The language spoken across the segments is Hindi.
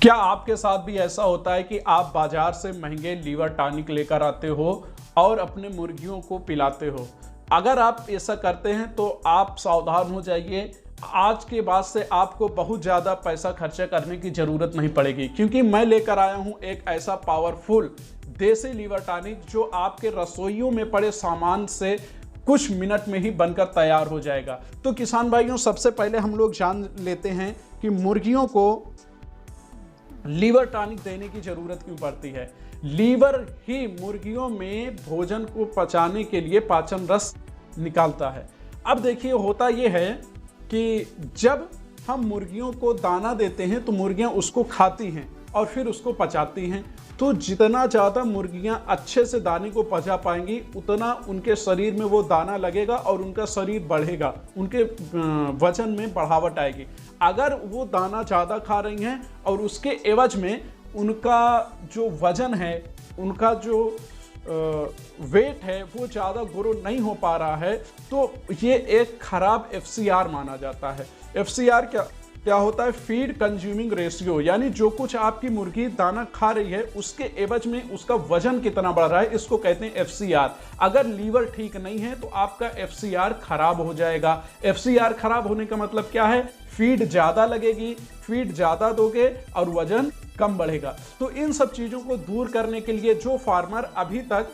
क्या आपके साथ भी ऐसा होता है कि आप बाजार से महंगे लीवर टॉनिक लेकर आते हो और अपने मुर्गियों को पिलाते हो? अगर आप ऐसा करते हैं तो आप सावधान हो जाइए। आज के बाद से आपको बहुत ज़्यादा पैसा खर्चा करने की ज़रूरत नहीं पड़ेगी, क्योंकि मैं लेकर आया हूं एक ऐसा पावरफुल देसी लीवर टॉनिक जो आपके रसोइयों में पड़े सामान से कुछ मिनट में ही बनकर तैयार हो जाएगा। तो किसान भाइयों, सबसे पहले हम लोग जान लेते हैं कि मुर्गियों को लीवर टॉनिक देने की जरूरत क्यों पड़ती है। लीवर ही मुर्गियों में भोजन को पचाने के लिए पाचन रस निकालता है। अब देखिए, होता यह है कि जब हम मुर्गियों को दाना देते हैं तो मुर्गियां उसको खाती हैं और फिर उसको पचाती हैं। तो जितना ज़्यादा मुर्गियां अच्छे से दाने को पचा पाएंगी उतना उनके शरीर में वो दाना लगेगा और उनका शरीर बढ़ेगा, उनके वजन में बढ़ावट आएगी। अगर वो दाना ज़्यादा खा रही हैं और उसके एवज में उनका जो वजन है, उनका जो वेट है वो ज़्यादा ग्रो नहीं हो पा रहा है, तो ये एक खराब FCR माना जाता है। FCR क्या होता है? फीड कंज्यूमिंग रेशियो, यानी जो कुछ आपकी मुर्गी दाना खा रही है उसके एवज में उसका वजन कितना बढ़ रहा है, इसको कहते हैं FCR। अगर लीवर ठीक नहीं है तो आपका FCR खराब हो जाएगा। FCR खराब होने का मतलब क्या है? फीड ज़्यादा लगेगी, फीड ज़्यादा दोगे और वजन कम बढ़ेगा। तो इन सब चीज़ों को दूर करने के लिए जो फार्मर अभी तक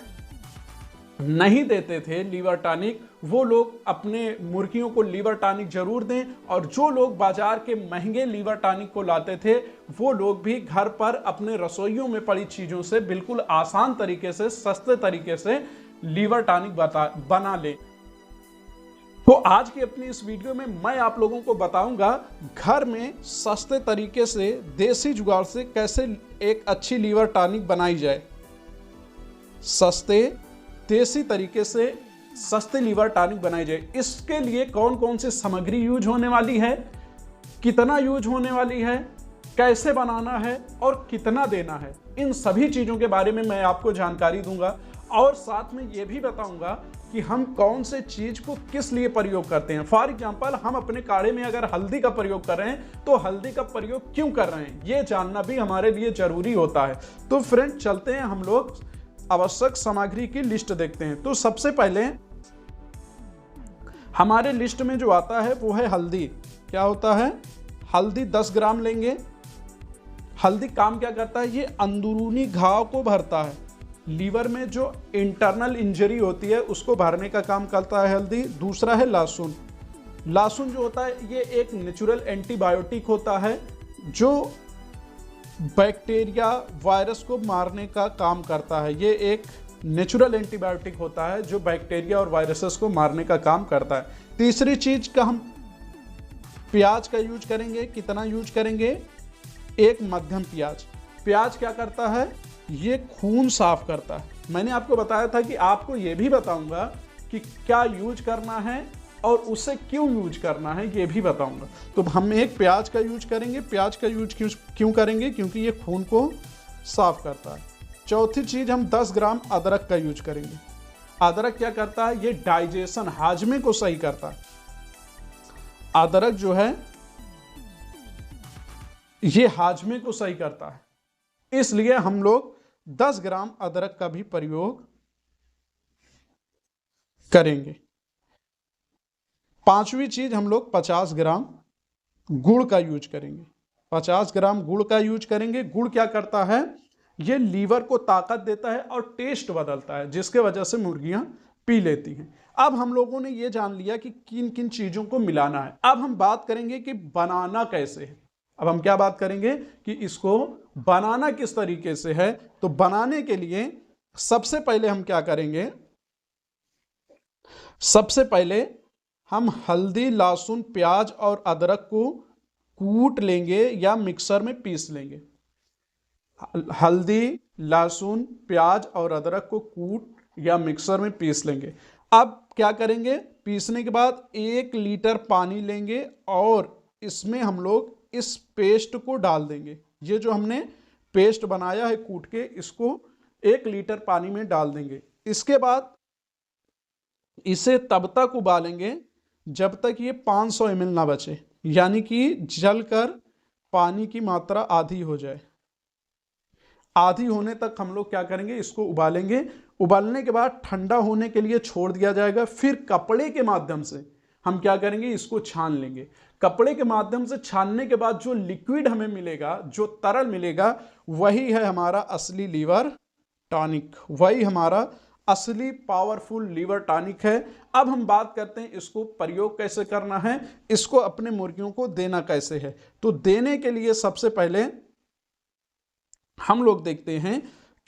नहीं देते थे लीवर टॉनिक, वो लोग अपने मुर्गियों को लीवर टॉनिक जरूर दें। और जो लोग बाजार के महंगे लीवर टॉनिक को लाते थे वो लोग भी घर पर अपने रसोइयों में पड़ी चीज़ों से बिल्कुल आसान तरीके से, सस्ते तरीके से लीवर टॉनिक बना ले। तो आज की अपनी इस वीडियो में मैं आप लोगों को बताऊंगा घर में सस्ते तरीके से, देसी जुगाड़ से कैसे एक अच्छी लीवर टॉनिक बनाई जाए। सस्ते देसी तरीके से सस्ते लीवर टॉनिक बनाई जाए। इसके लिए कौन कौन सी सामग्री यूज होने वाली है, कितना यूज होने वाली है, कैसे बनाना है और कितना देना है, इन सभी चीज़ों के बारे में मैं आपको जानकारी दूंगा। और साथ में ये भी बताऊंगा कि हम कौन से चीज़ को किस लिए प्रयोग करते हैं। फॉर एग्जाम्पल, हम अपने काढ़े में अगर हल्दी का प्रयोग कर रहे हैं तो हल्दी का प्रयोग क्यों कर रहे हैं, ये जानना भी हमारे लिए जरूरी होता है। तो फ्रेंड, चलते हैं हम लोग आवश्यक सामग्री की लिस्ट देखते हैं। तो सबसे पहले हमारे लिस्ट में जो आता है वो है हल्दी। क्या होता है? हल्दी 10 ग्राम लेंगे। हल्दी काम क्या करता है? ये अंदरूनी घाव को भरता है। लीवर में जो इंटरनल इंजरी होती है उसको भरने का काम करता है हल्दी। दूसरा है लहसुन। लहसुन जो होता है ये एक नेचुरल एंटीबायोटिक होता है जो बैक्टीरिया, वायरस को मारने का काम करता है। ये एक नेचुरल एंटीबायोटिक होता है जो बैक्टीरिया और वायरसेस को मारने का काम करता है। तीसरी चीज का हम प्याज का यूज करेंगे। कितना यूज करेंगे? एक मध्यम प्याज। प्याज क्या करता है? ये खून साफ करता है। मैंने आपको बताया था कि आपको ये भी बताऊंगा कि क्या यूज करना है और उसे क्यों यूज करना है, ये भी बताऊंगा। तो हम एक प्याज का यूज करेंगे। प्याज का यूज क्यों करेंगे? क्योंकि ये खून को साफ करता है। चौथी चीज, हम 10 ग्राम अदरक का यूज करेंगे। अदरक क्या करता है? ये डाइजेशन, हाजमे को सही करता है। अदरक जो है ये हाजमे को सही करता है, इसलिए हम लोग 10 ग्राम अदरक का भी प्रयोग करेंगे। पांचवी चीज, हम लोग 50 ग्राम गुड़ का यूज करेंगे। 50 ग्राम गुड़ का यूज करेंगे। गुड़ क्या करता है? ये लीवर को ताकत देता है और टेस्ट बदलता है, जिसके वजह से मुर्गियां पी लेती हैं। अब हम लोगों ने ये जान लिया कि किन किन चीजों को मिलाना है। अब हम बात करेंगे कि बनाना कैसे है। अब हम क्या बात करेंगे कि इसको बनाना किस तरीके से है। तो बनाने के लिए सबसे पहले हम क्या करेंगे? सबसे पहले हम हल्दी, लहसुन, प्याज और अदरक को कूट लेंगे या मिक्सर में पीस लेंगे। हल्दी, लहसुन, प्याज और अदरक को कूट या मिक्सर में पीस लेंगे। अब क्या करेंगे? पीसने के बाद 1 लीटर पानी लेंगे और इसमें हम लोग इस पेस्ट को डाल देंगे। ये जो हमने पेस्ट बनाया है कूट के, इसको 1 लीटर पानी में डाल देंगे। इसके बाद इसे तब तक उबालेंगे जब तक ये 500 ml ना बचे, यानी कि जलकर पानी की मात्रा आधी हो जाए। आधी होने तक हम लोग क्या करेंगे, इसको उबालेंगे। उबालने के बाद ठंडा होने के लिए छोड़ दिया जाएगा। फिर कपड़े के माध्यम से हम क्या करेंगे, इसको छान लेंगे। कपड़े के माध्यम से छानने के बाद जो लिक्विड हमें मिलेगा, जो तरल मिलेगा, वही है हमारा असली लीवर टॉनिक, वही हमारा असली पावरफुल लीवर टॉनिक है। अब हम बात करते हैं इसको प्रयोग कैसे करना है, इसको अपने मुर्गियों को देना कैसे है। तो देने के लिए सबसे पहले हम लोग देखते हैं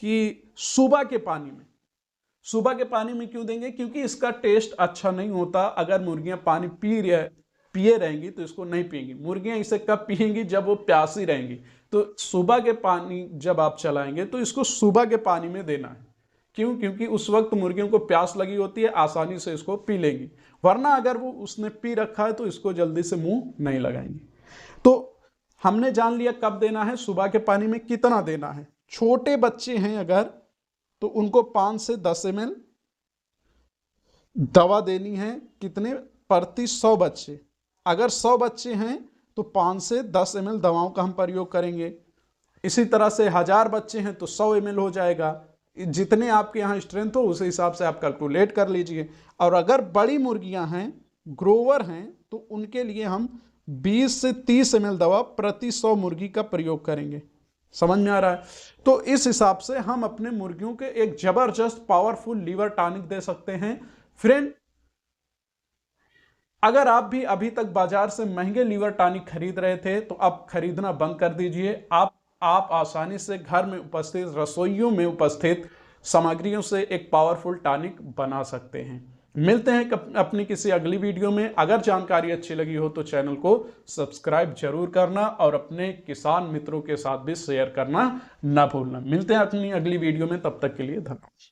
कि सुबह के पानी में क्यों देंगे, क्योंकि इसका टेस्ट अच्छा नहीं होता। अगर मुर्गियां पानी पिए रहेंगी तो इसको नहीं पिएंगी। मुर्गियां इसे कब पिएंगी, जब वो प्यासी रहेंगी। तो सुबह के पानी जब आप चलाएंगे तो इसको सुबह के पानी में देना है। क्यों, क्योंकि उस वक्त मुर्गियों को प्यास लगी होती है, आसानी से इसको पी लेंगी। वरना अगर वो उसने पी रखा है तो इसको जल्दी से मुंह नहीं लगाएंगी। तो हमने जान लिया कब देना है, सुबह के पानी में कितना देना है। छोटे बच्चे हैं अगर, तो उनको 5 से 10 ml दवा देनी है। कितने, प्रति 100 बच्चे। अगर 100 बच्चे हैं तो 5 से 10 ml दवाओं का हम प्रयोग करेंगे। इसी तरह से 1000 बच्चे हैं तो 100 ml हो जाएगा। जितने आपके यहाँ स्ट्रेंथ हो उस हिसाब से आप कैलकुलेट कर लीजिए। और अगर बड़ी मुर्गियां हैं, ग्रोवर हैं, तो उनके लिए हम 20 से 30 ml दवा प्रति 100 मुर्गी का प्रयोग करेंगे। समझ में आ रहा है। तो इस हिसाब से हम अपने मुर्गियों के एक जबरदस्त पावरफुल लीवर टॉनिक दे सकते हैं। फ्रेंड, अगर आप भी अभी तक बाजार से महंगे लीवर टॉनिक खरीद रहे थे तो अब खरीदना बंद कर दीजिए। आप आसानी से घर में उपस्थित, रसोइयों में उपस्थित सामग्रियों से एक पावरफुल टॉनिक बना सकते हैं। मिलते हैं अपनी किसी अगली वीडियो में। अगर जानकारी अच्छी लगी हो तो चैनल को सब्सक्राइब जरूर करना और अपने किसान मित्रों के साथ भी शेयर करना ना भूलना। मिलते हैं अपनी अगली वीडियो में, तब तक के लिए धन्यवाद।